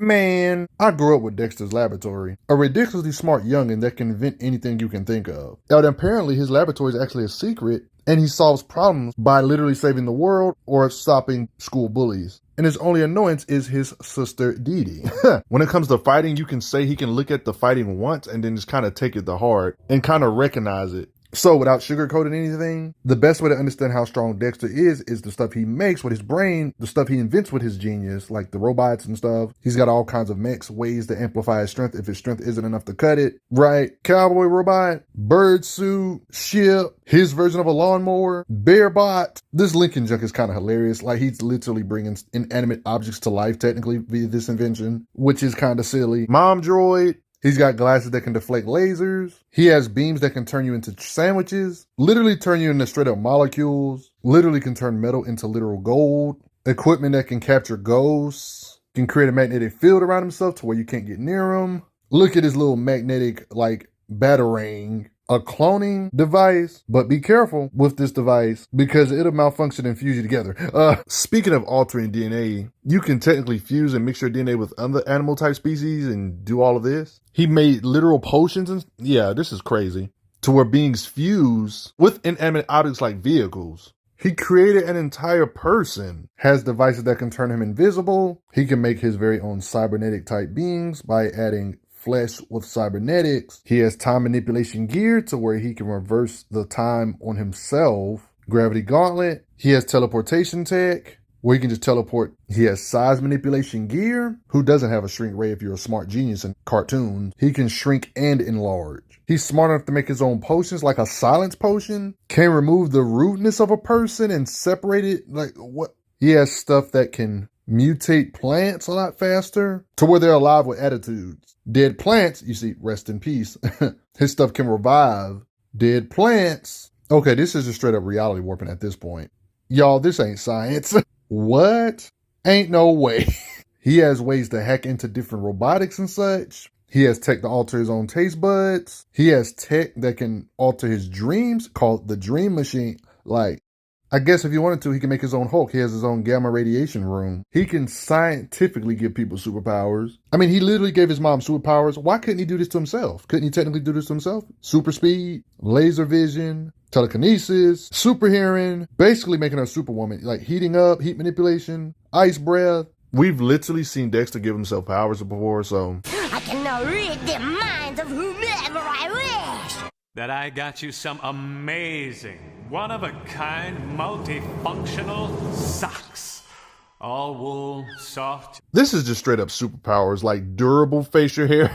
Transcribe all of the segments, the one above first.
Man, I grew up with Dexter's laboratory, a ridiculously smart youngin' that can invent anything you can think of. Now, apparently his laboratory is actually a secret, and he solves problems by literally saving the world or stopping school bullies. And his only annoyance is his sister Dee Dee. When it comes to fighting, you can say he can look at the fighting once and then just kind of take it to heart and kind of recognize it. So without sugarcoating anything, the best way to understand how strong Dexter is the stuff he makes with his brain, the stuff he invents with his genius, like the robots and stuff. He's got all kinds of mechs, ways to amplify his strength if his strength isn't enough to cut it. Right? Cowboy robot, bird suit, ship, his version of a lawnmower, bear bot. This Lincoln junk is kind of hilarious. Like he's literally bringing inanimate objects to life technically via this invention, which is kind of silly. Mom droid. He's got glasses that can deflect lasers. He has beams that can turn you into sandwiches, literally turn you into straight up molecules, literally can turn metal into literal gold, equipment that can capture ghosts, can create a magnetic field around himself to where you can't get near him. Look at his little magnetic, like, batarang. A cloning device, but be careful with this device because it'll malfunction and fuse you together. Speaking of altering DNA, you can technically fuse and mix your DNA with other animal type species and do all of this. He made literal potions and yeah, this is crazy. To where beings fuse with inanimate objects like vehicles. He created an entire person, has devices that can turn him invisible. He can make his very own cybernetic type beings by adding flesh with cybernetics. He has time manipulation gear to where he can reverse the time on himself. Gravity gauntlet. He has teleportation tech where he can just teleport. He has size manipulation gear. Who doesn't have a shrink ray if you're a smart genius in cartoons? He can shrink and enlarge. He's smart enough to make his own potions like a silence potion. Can remove the rudeness of a person and separate it. Like what? He has stuff that can mutate plants a lot faster to where they're alive with attitudes. Dead plants, you see, rest in peace. His stuff can revive dead plants. Okay, this is just straight up reality warping at this point. Y'all, this ain't science. What? Ain't no way. He has ways to hack into different robotics and such. He has tech to alter his own taste buds. He has tech that can alter his dreams called the Dream Machine. Like, I guess if he wanted to, he can make his own Hulk. He has his own gamma radiation room. He can scientifically give people superpowers. I mean, he literally gave his mom superpowers. Why couldn't he do this to himself? Couldn't he technically do this to himself? Super speed, laser vision, telekinesis, super hearing, basically making her superwoman. Like heating up, heat manipulation, ice breath. We've literally seen Dexter give himself powers before, so. I can now read the minds of whomever I wish. That I got you some amazing, one-of-a-kind, multifunctional socks. All wool, soft. This is just straight up superpowers, like durable facial hair.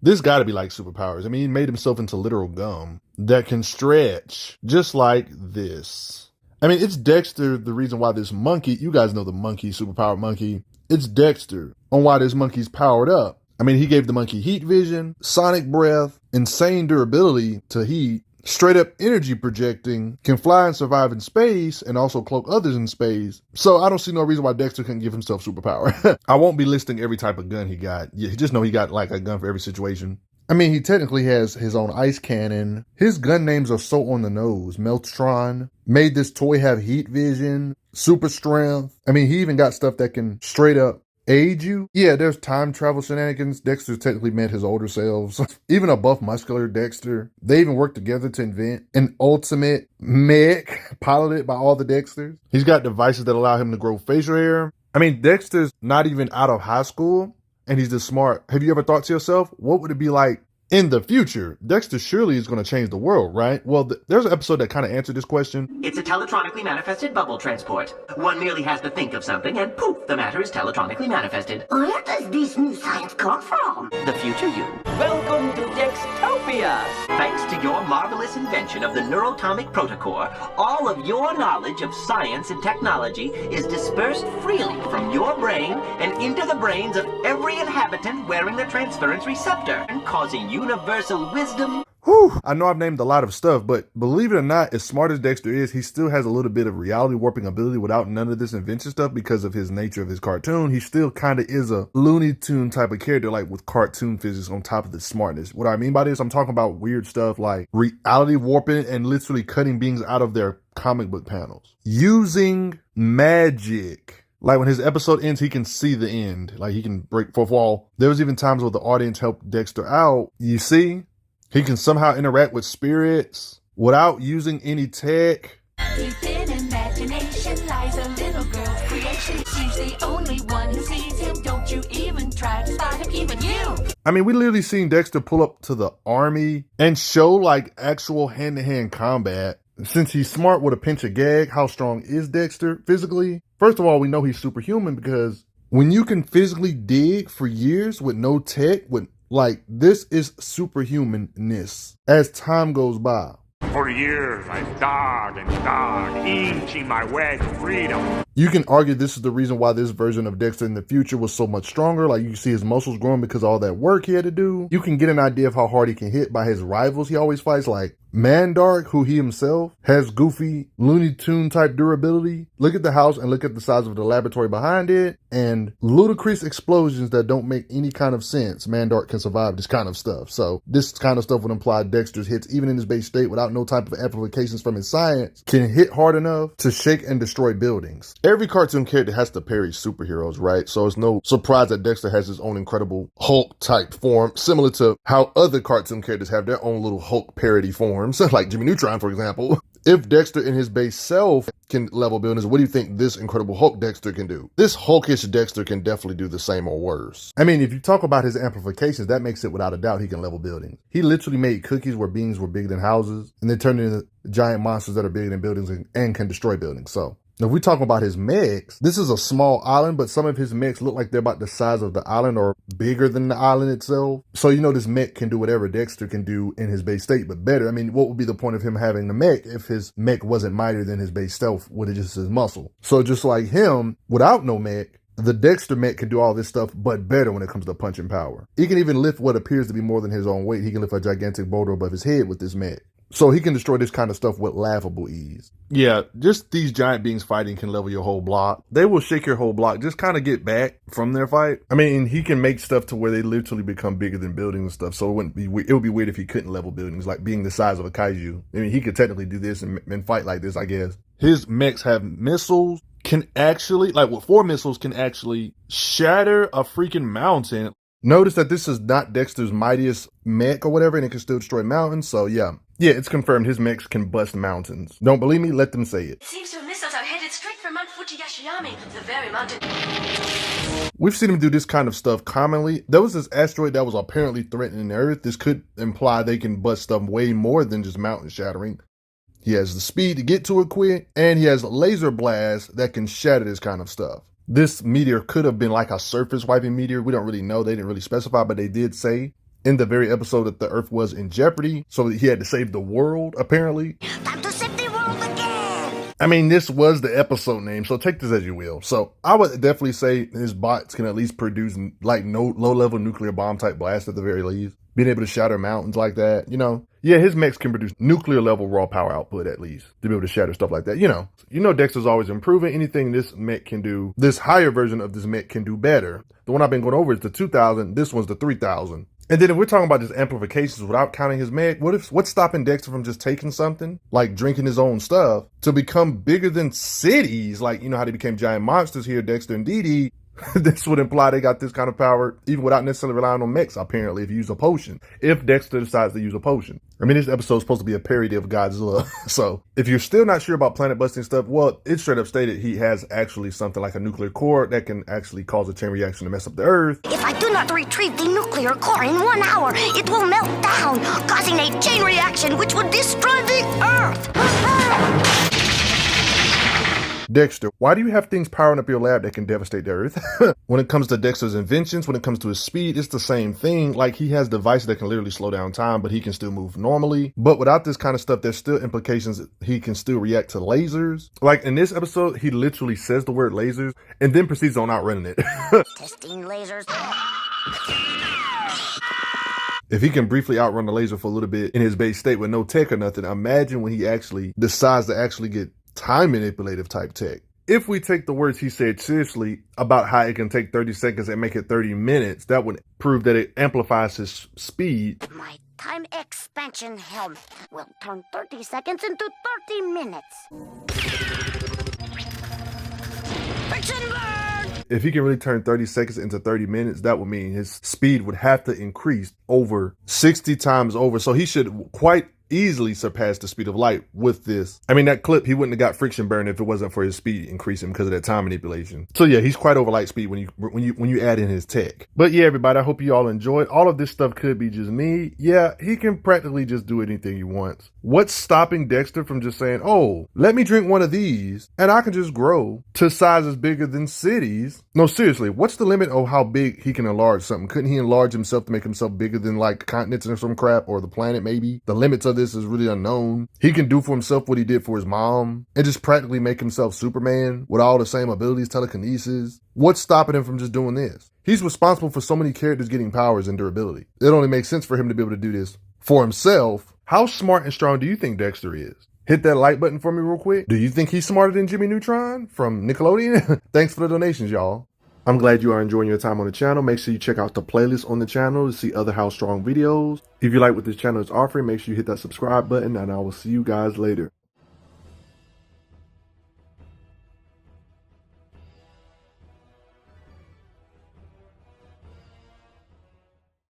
This gotta be like superpowers. I mean, he made himself into literal gum that can stretch, just like this. I mean, it's Dexter, the reason why this monkey, you guys know the monkey, superpowered monkey. It's Dexter on why this monkey's powered up. I mean, he gave the monkey heat vision, sonic breath, insane durability to heat, straight up energy projecting, can fly and survive in space, and also cloak others in space. So I don't see no reason why Dexter couldn't give himself superpower. I won't be listing every type of gun he got. Yeah, just know he got like a gun for every situation. I mean, he technically has his own ice cannon. His gun names are so on the nose. Meltron made this toy have heat vision, super strength. I mean, he even got stuff that can straight up age you. Yeah, there's time travel shenanigans. Dexter technically met his older selves. Even a buff muscular Dexter. They even worked together to invent an ultimate mech piloted by all the Dexters. He's got devices that allow him to grow facial hair. I mean, Dexter's not even out of high school and he's this smart. Have you ever thought to yourself, what would it be like in the future? Dexter surely is going to change the world, right? Well, there's an episode that kind of answered this question. It's a teletronically manifested bubble transport. One merely has to think of something and poof, the matter is teletronically manifested. Where does this new science come from? The future you. Welcome to Dextopia! Thanks to your marvelous invention of the neuroatomic protocore, all of your knowledge of science and technology is dispersed freely from your brain and into the brains of every inhabitant wearing the transference receptor, and causing universal wisdom. Whew, I know I've named a lot of stuff, but believe it or not, as smart as Dexter is, he still has a little bit of reality warping ability without none of this invention stuff because of his nature of his cartoon. He still kind of is a Looney Tune type of character, like with cartoon physics on top of the smartness. What I mean by this, I'm talking about weird stuff like reality warping and literally cutting beings out of their comic book panels. Using magic. Like when his episode ends, he can see the end. Like he can break fourth wall. There was even times where the audience helped Dexter out. You see, he can somehow interact with spirits without using any tech. Deep in imagination lies a little girl's creation. She's the only one who sees him. Don't you even try to start him, even you. I mean, we literally seen Dexter pull up to the army and show like actual hand-to-hand combat. Since he's smart with a pinch of gag, how strong is Dexter physically? First of all, we know he's superhuman because when you can physically dig for years with no tech, this is superhumanness as time goes by. For years, I've dug and dug, inching my way to freedom. You can argue this is the reason why this version of Dexter in the future was so much stronger. Like you can see his muscles growing because of all that work he had to do. You can get an idea of how hard he can hit by his rivals he always fights, like Mandark, who he himself has goofy Looney Tune type durability. Look at the house and look at the size of the laboratory behind it and ludicrous explosions that don't make any kind of sense. Mandark can survive this kind of stuff. So this kind of stuff would imply Dexter's hits, even in his base state without no type of amplifications from his science, can hit hard enough to shake and destroy buildings. Every cartoon character has to parry superheroes, right? So it's no surprise that Dexter has his own incredible Hulk type form, similar to how other cartoon characters have their own little Hulk parody forms, like Jimmy Neutron, for example. If Dexter in his base self can level buildings, what do you think this Incredible Hulk Dexter can do? This hulkish Dexter can definitely do the same or worse. I mean, if you talk about his amplifications, that makes it without a doubt he can level buildings. He literally made cookies where beings were bigger than houses, and they turned into giant monsters that are bigger than buildings and can destroy buildings. So if we talk about his mechs, this is a small island, but some of his mechs look like they're about the size of the island or bigger than the island itself. So you know this mech can do whatever Dexter can do in his base state, but better. I mean, what would be the point of him having the mech if his mech wasn't mightier than his base stealth with it just his muscle? So just like him, without no mech, the Dexter mech can do all this stuff, but better when it comes to punching power. He can even lift what appears to be more than his own weight. He can lift a gigantic boulder above his head with this mech. So he can destroy this kind of stuff with laughable ease. Yeah, just these giant beings fighting can level your whole block. They will shake your whole block, just kind of get back from their fight. I mean, he can make stuff to where they literally become bigger than buildings and stuff. So it would be weird if he couldn't level buildings, like being the size of a kaiju. I mean, he could technically do this and fight like this, I guess. His mechs have missiles, can actually, like with 4 missiles, can actually shatter a freaking mountain. Notice that this is not Dexter's mightiest mech or whatever, and it can still destroy mountains. So yeah, it's confirmed his mechs can bust mountains. Don't believe me? Let them say it. It seems your missiles are headed straight for Mount Fuji-Yashiyami, the very mountain. We've seen him do this kind of stuff commonly. There was this asteroid that was apparently threatening the Earth. This could imply they can bust stuff way more than just mountain shattering. He has the speed to get to it quick, and he has laser blasts that can shatter this kind of stuff. This meteor could have been like a surface wiping meteor. We don't really know. They didn't really specify, but they did say in the very episode that the Earth was in jeopardy, so he had to save the world, apparently. Time to save the world again! I mean, this was the episode name, so take this as you will. So I would definitely say his bots can at least produce like no low-level nuclear bomb type blast at the very least. Being able to shatter mountains like that, you know. Yeah, his mechs can produce nuclear level raw power output at least to be able to shatter stuff like that. You know Dexter's always improving. Anything this mech can do, this higher version of this mech can do better. The one I've been going over is the 2000. This one's the 3000. And then if we're talking about just amplifications without counting his mech, what's stopping Dexter from just taking something like drinking his own stuff to become bigger than cities? Like, you know how they became giant monsters here, Dexter and Dee Dee. This would imply they got this kind of power even without necessarily relying on mechs, apparently, if you use a potion. If Dexter decides to use a potion. I mean, this episode's supposed to be a parody of Godzilla. So if you're still not sure about planet busting stuff, well, it's straight up stated he has actually something like a nuclear core that can actually cause a chain reaction to mess up the Earth. If I do not retrieve the nuclear core in 1 hour, it will melt down, causing a chain reaction which would destroy the Earth. Dexter, why do you have things powering up your lab that can devastate the Earth? When it comes to Dexter's inventions, when it comes to his speed, it's the same thing. Like, he has devices that can literally slow down time, but he can still move normally. But without this kind of stuff, there's still implications. He can still react to lasers. Like, in this episode, he literally says the word lasers and then proceeds on outrunning it. Testing lasers. If he can briefly outrun the laser for a little bit in his base state with no tech or nothing, imagine when he actually decides to actually get time manipulative type tech. If we take the words he said seriously about how it can take 30 seconds and make it 30 minutes, that would prove that it amplifies his speed. My time expansion helmet will turn 30 seconds into 30 minutes. Hey, stretch and burn! If he can really turn 30 seconds into 30 minutes, that would mean his speed would have to increase over 60 times over. So he should quite easily surpass the speed of light with this. I mean, that clip, he wouldn't have got friction burn if it wasn't for his speed increasing because of that time manipulation. So yeah, he's quite over light speed when you add in his tech. But yeah, everybody, I hope you all enjoyed. All of this stuff could be just me. Yeah, he can practically just do anything he wants. What's stopping Dexter from just saying, oh, let me drink one of these and I can just grow to sizes bigger than cities? No, seriously, what's the limit of how big he can enlarge something? Couldn't he enlarge himself to make himself bigger than like continents or some crap, or the planet maybe? The limits of this is really unknown. He can do for himself what he did for his mom and just practically make himself Superman with all the same abilities, telekinesis. What's stopping him from just doing this? He's responsible for so many characters getting powers and durability. It only makes sense for him to be able to do this for himself. How smart and strong do you think Dexter is? Hit that like button for me real quick. Do you think he's smarter than Jimmy Neutron from Nickelodeon? Thanks for the donations, y'all. I'm glad you are enjoying your time on the channel. Make sure you check out the playlist on the channel to see other How Strong videos. If you like what this channel is offering, make sure you hit that subscribe button, and I will see you guys later.